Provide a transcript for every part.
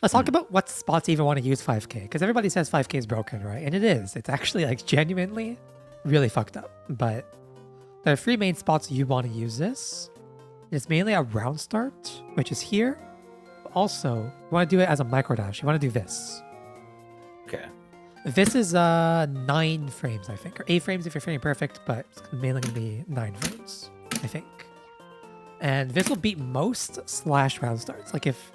Let's talk about what spots you even want to use 5K, because everybody says 5K is broken, right? And it is. It's actually like genuinely really fucked up. But there are 3 main spots you want to use this. It's mainly a round start, which is here. But also, you want to do it as a micro dash. You want to do this. Okay. This is 9 frames, I think, or 8 frames if you're framing perfect, but it's mainly going to be 9 frames, I think. And this will beat most slash round starts. Like if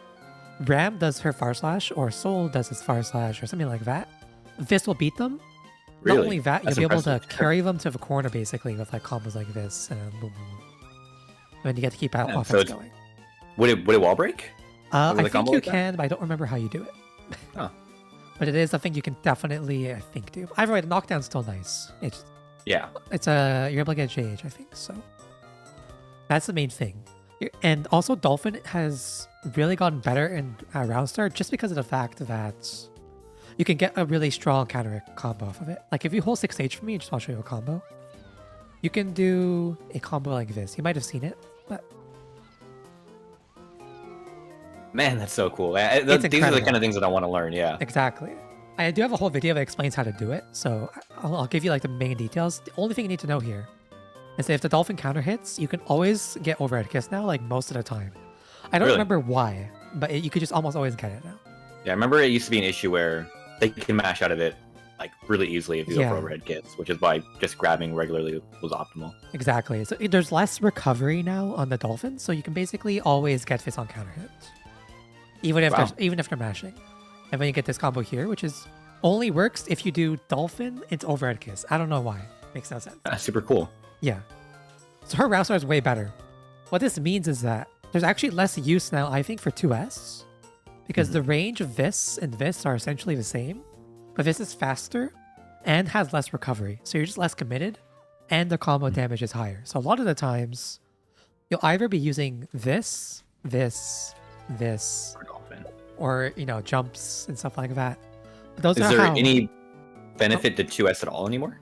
Ram does her far slash or Soul does his far slash or something like that, this will beat them. Really? Not only that, you'll That's be able to impressive. carry them to the corner basically with like combos like this and boom, boom, boom. And then you get to keep out Yeah, so offense it's- going. Would it wall break? I the think combo you like that? can, but I don't remember how you do it. Oh. But it is a thing you can definitely, I think, do. Either way, the knockdown's still nice. Yeah. You're able to get JH, I think, so. That's the main thing. And also, Dolphin has really gotten better in round start just because of the fact that you can get a really strong counter combo off of it. Like if you hold 6H for me, just I'll show you a combo. You can do a combo like this. You might have seen it, but Man, that's so cool. These are the incredible. kind of things that I want to learn. Yeah. exactly. I do have a whole video that explains how to do it, so I'll give you like the main details. The only thing you need to know here is that if the Dolphin counter hits, you can always get overhead kiss now, like most of the time. I don't Really? remember why, but you could just almost always get it now. Yeah. I remember it used to be an issue where they can mash out of it like really easily if you go Yeah. for overhead kits, which is why just grabbing regularly was optimal. Exactly. So there's less recovery now on the Dolphin, so you can basically always get this on counter hit, even if Wow. even if they're mashing. And then you get this combo here, which is only works if you do Dolphin. It's overhead kiss. I don't know why. Makes no sense. That's super cool. Yeah. So her round start is way better. What this means is that there's actually less use now, I think, for 2S, because the range of this and this are essentially the same, but this is faster and has less recovery. So you're just less committed and the combo damage is higher. So a lot of the times you'll either be using this, For Dolphin. or, jumps and stuff like that. But those Is are there how... any benefit to 2S at all anymore?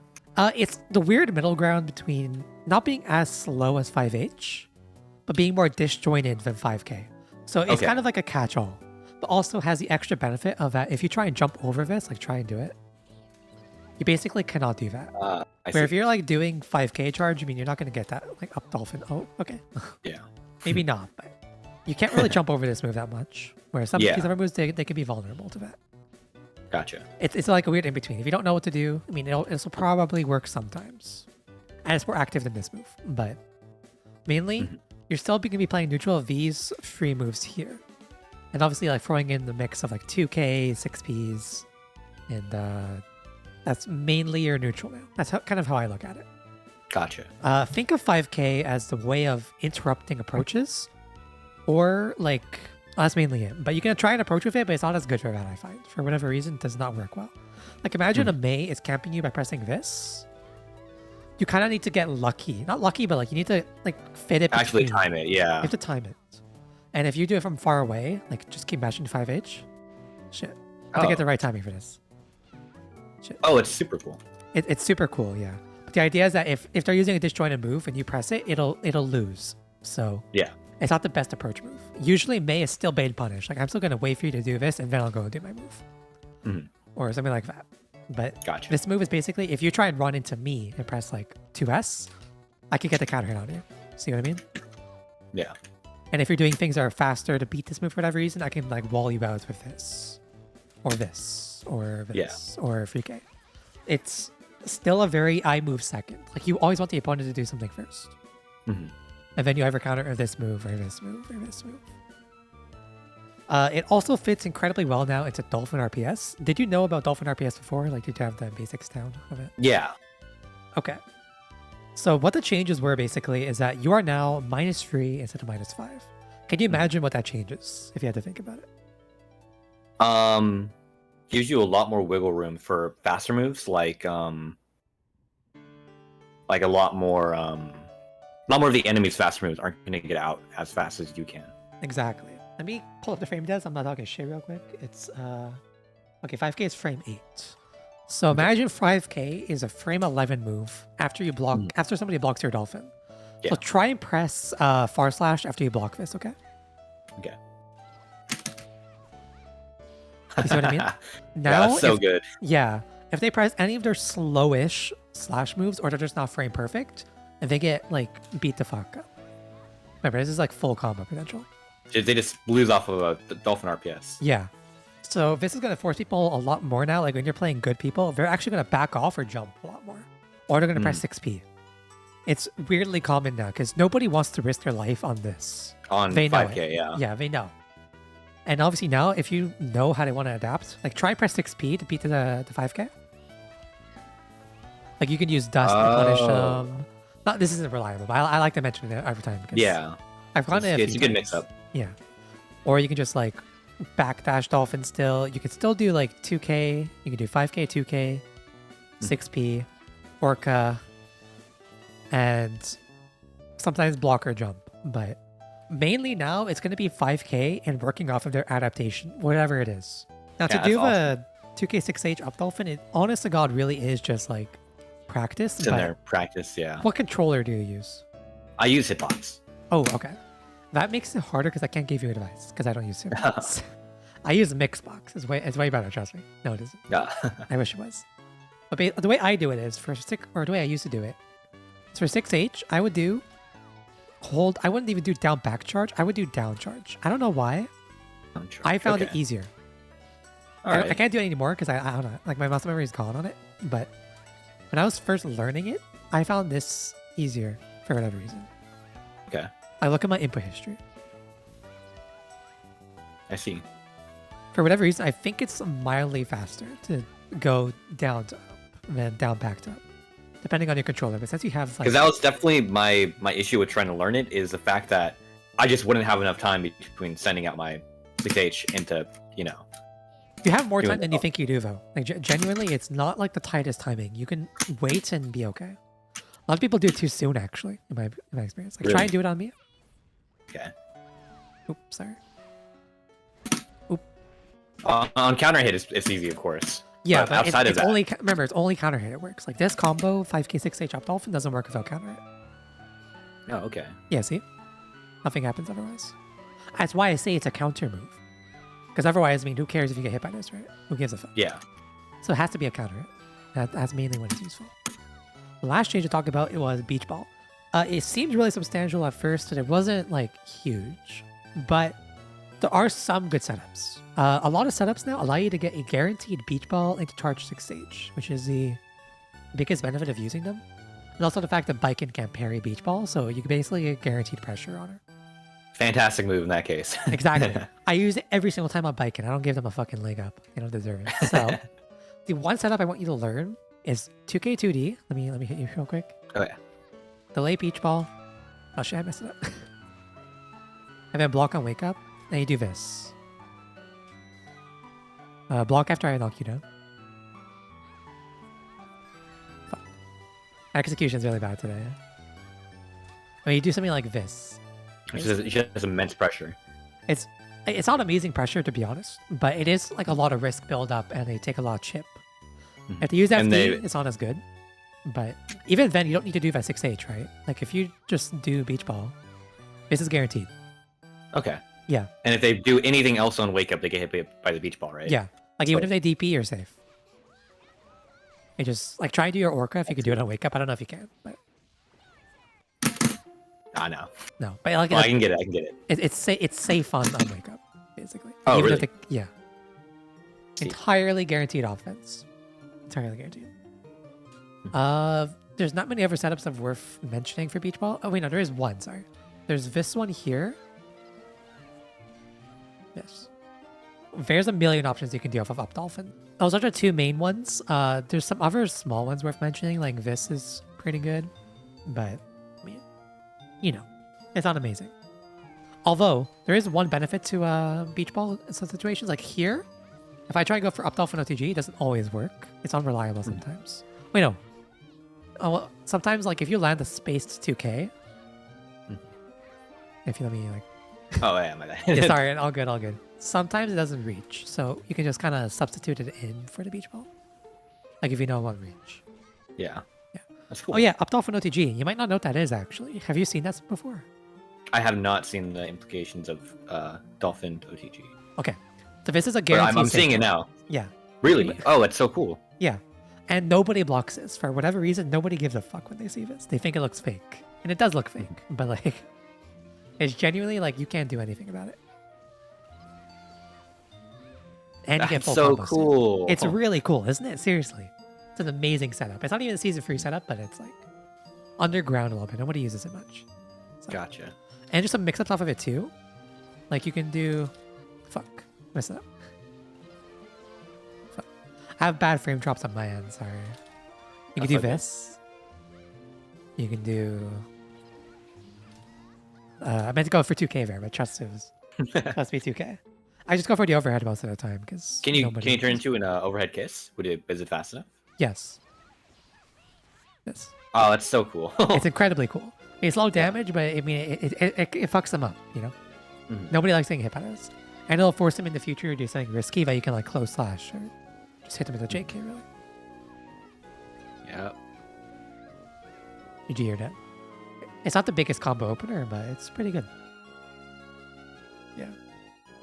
It's the weird middle ground between not being as slow as 5H, but being more disjointed than 5K. So it's Okay. kind of like a catch-all, but also has the extra benefit of that if you try and jump over this, like try and do it, you basically cannot do that. I Where if see. you're like doing 5K charge, you're not going to get that like up Dolphin. Oh, okay. Yeah. Maybe not, but you can't really jump over this move that much. Where some Yeah. these other moves, they can be vulnerable to that. Gotcha. It's like a weird in-between. If you don't know what to do, I mean, it'll probably work sometimes. And it's more active than this move. But mainly, you're still going to be playing neutral of these 3 moves here. And obviously, like, throwing in the mix of, like, 2K, 6Ps, and that's mainly your neutral now. That's kind of how I look at it. Gotcha. Think of 5K as the way of interrupting approaches, or, like... That's mainly it. But you can try and approach with it, but it's not as good for that, I find. For whatever reason, it does not work well. Like, imagine a Mei is camping you by pressing this. You kind of need to get lucky. Not lucky, but, like, you need to, like, fit it Actually between. time it. You Yeah. have to time it. And if you do it from far away, like, just keep mashing 5H. Shit. I have to get the right timing for this. Shit. Oh, it's super cool. It's super cool, yeah. But the idea is that if they're using a disjointed move and you press it, it'll lose. So... Yeah. It's not the best approach move. Usually, Mei is still bait and punish. Like, I'm still going to wait for you to do this, and then I'll go and do my move. Or something like that. But Gotcha. this move is basically, if you try and run into me and press, like, 2S, I can get the counter hit on you. See what I mean? Yeah. And if you're doing things that are faster to beat this move for whatever reason, I can, like, wall you out with this. Or this. Or this. Or 3K. It's still a very I move second. Like, you always want the opponent to do something first. And then you either counter or this move, or this move, or this move. It also fits incredibly well now into Dolphin RPS. Did you know about Dolphin RPS before? Like, did you have the basics down of it? Yeah. Okay. So what the changes were basically is that you are now -3 instead of -5. Can you imagine what that changes if you had to think about it? Gives you a lot more wiggle room for faster moves, like a lot more of the enemy's faster moves aren't going to get out as fast as you can. Exactly. Let me pull up the frame des. I'm not talking shit real quick. It's okay, 5K is frame 8. So imagine 5K is a frame 11 move after you block after somebody blocks your Dolphin. Yeah. So try and press far slash after you block this, okay? Okay. You see what I mean? Yeah, Now, that's so if, good. yeah, if they press any of their slowish slash moves or they're just not frame perfect, and they get like beat the fuck up. Remember, this is like full combo potential. They just lose off of the Dolphin RPS. Yeah. So this is going to force people a lot more now. Like when you're playing good people, they're actually going to back off or jump a lot more. Or they're going to press 6P. It's weirdly common now because nobody wants to risk their life on this. On They know 5K, yeah. Yeah, they know. And obviously now, if you know how they want to adapt, like try press 6P to beat the 5K. Like you can use dust to punish them. Not this isn't reliable, but I like to mention it every time. Because Yeah. I've gotten it. It's a good mix up. Yeah. Or you can just like backdash Dolphin still. You can still do like 2K. You can do 5K, 2K, 6P, Orca, and sometimes blocker jump. But mainly now it's going to be 5K and working off of their adaptation, whatever it is. Now to do a 2K 6H up Dolphin, it honest to God really is just like practice. It's in there, practice, yeah. What controller do you use? I use Hitbox. Oh, okay. That makes it harder because I can't give you advice because I don't use Hitbox. I use Mixbox. It's way better, trust me. No, it isn't. Yeah. I wish it was. But the way I do it is the way I used to do it. So for 6H, I would do hold. I wouldn't even do down back charge. I would do down charge. I don't know why. I found it easier. I can't do it anymore because I don't know. Like my muscle memory is gone on it. But when I was first learning it, I found this easier for whatever reason. Okay. I look at my input history. I see. For whatever reason, I think it's mildly faster to go down to up than down back to up, depending on your controller. But since you have like, because that was definitely my issue with trying to learn it, is the fact that I just wouldn't have enough time between sending out my 6H into, you have more time than you think you do, though. Like genuinely, it's not like the tightest timing. You can wait and be okay. A lot of people do it too soon, actually, in my experience. Like Really? try and do it on me. Okay. Oops, sorry. On counter hit, it's easy, of course. Yeah, but but outside it's of that, only remember it's only counter hit it works. Like this combo 5K 6H up Dolphin doesn't work without counter hit. oh, okay. Yeah, see, nothing happens otherwise. That's why I say it's a counter move. Because otherwise, I mean, who cares if you get hit by this, right? Who gives a fuck? Yeah. So it has to be a counter hit. That's mainly when it's useful. The last change to talk about it was Beachball. It seemed really substantial at first, and it wasn't like huge, but there are some good setups. A lot of setups now allow you to get a guaranteed beach ball into charge 6H, which is the biggest benefit of using them. And also the fact that Biken can't parry beach ball, so you can basically get guaranteed pressure on her. Fantastic move in that case. Exactly. I use it every single time on Biken. I don't give them a fucking leg up. They don't deserve it. So the one setup I want you to learn is 2K2D. Let me hit you real quick. Okay. Delay beach ball. Oh shit, I messed it up. And then block on wake up. And you do this. Block after I knock you down. Fuck. Execution's really bad today. I mean, you do something like this. She has immense pressure. It's not amazing pressure, to be honest, but it is like a lot of risk build up, and they take a lot of chip. If they use FD, it's not as good. But even then, you don't need to do that 6H, right? Like if you just do beach ball, this is guaranteed. Okay. Yeah. And if they do anything else on wake up, they get hit by the beach ball, right? Yeah. Like even if they DP, you're safe. You just like try and do your Orca if you can do it on wake up. I don't know if you can, but I know. no. But like, I can get it. I can get it. It's safe on wake up, basically. Oh, even really? If yeah. Entirely guaranteed offense. Entirely guaranteed. There's not many other setups that are worth mentioning for beach ball. Oh wait, no, there is one. Sorry, there's this one here. Yes. There's a million options you can do off of Up Dolphin. Those are the two main ones. There's some other small ones worth mentioning, like this is pretty good. But, I mean, you know, it's not amazing. Although, there is one benefit to beach ball in some situations. Like here, if I try and go for Up Dolphin OTG, it doesn't always work. It's unreliable sometimes. Wait, no. Oh, well, sometimes, like, if you land a spaced 2K, if you let me, like, Oh, yeah, my bad. yeah, sorry, all good, all good. Sometimes it doesn't reach, so you can just kind of substitute it in for the beach ball. Like if you know one reach. Yeah. Yeah. That's cool. Oh yeah, Up Dolphin OTG. You might not know what that is actually. Have you seen that before? I have not seen the implications of Dolphin OTG. Okay. So this is a But guarantee. I'm seeing it now. Yeah. Really? Oh, that's so cool. Yeah. And nobody blocks this. For whatever reason, nobody gives a fuck when they see this. They think it looks fake. And it does look fake. But like, it's genuinely like you can't do anything about it. And you get That's full so combos, too. cool. It's really cool, isn't it? Seriously. It's an amazing setup. It's not even a season free setup, but it's like underground a little bit. Nobody uses it much. So. Gotcha. And just some mix ups off of it too. Like you can do mess it up. Fuck. I have bad frame drops on my end, sorry. You can do this. You can do I meant to go for 2K there, but trust it was must be 2K. I just go for the overhead most of the time because Can you turn into an overhead kiss? Is it fast enough? Yes. Yes. Oh, that's so cool. It's incredibly cool. It's low damage, but I mean it fucks them up, you know? Nobody likes getting hit by this. And it'll force them in the future to do something risky that you can like close slash or just hit them with a JK really. Yeah. GG, you're dead. It's not the biggest combo opener, but it's pretty good. Yeah.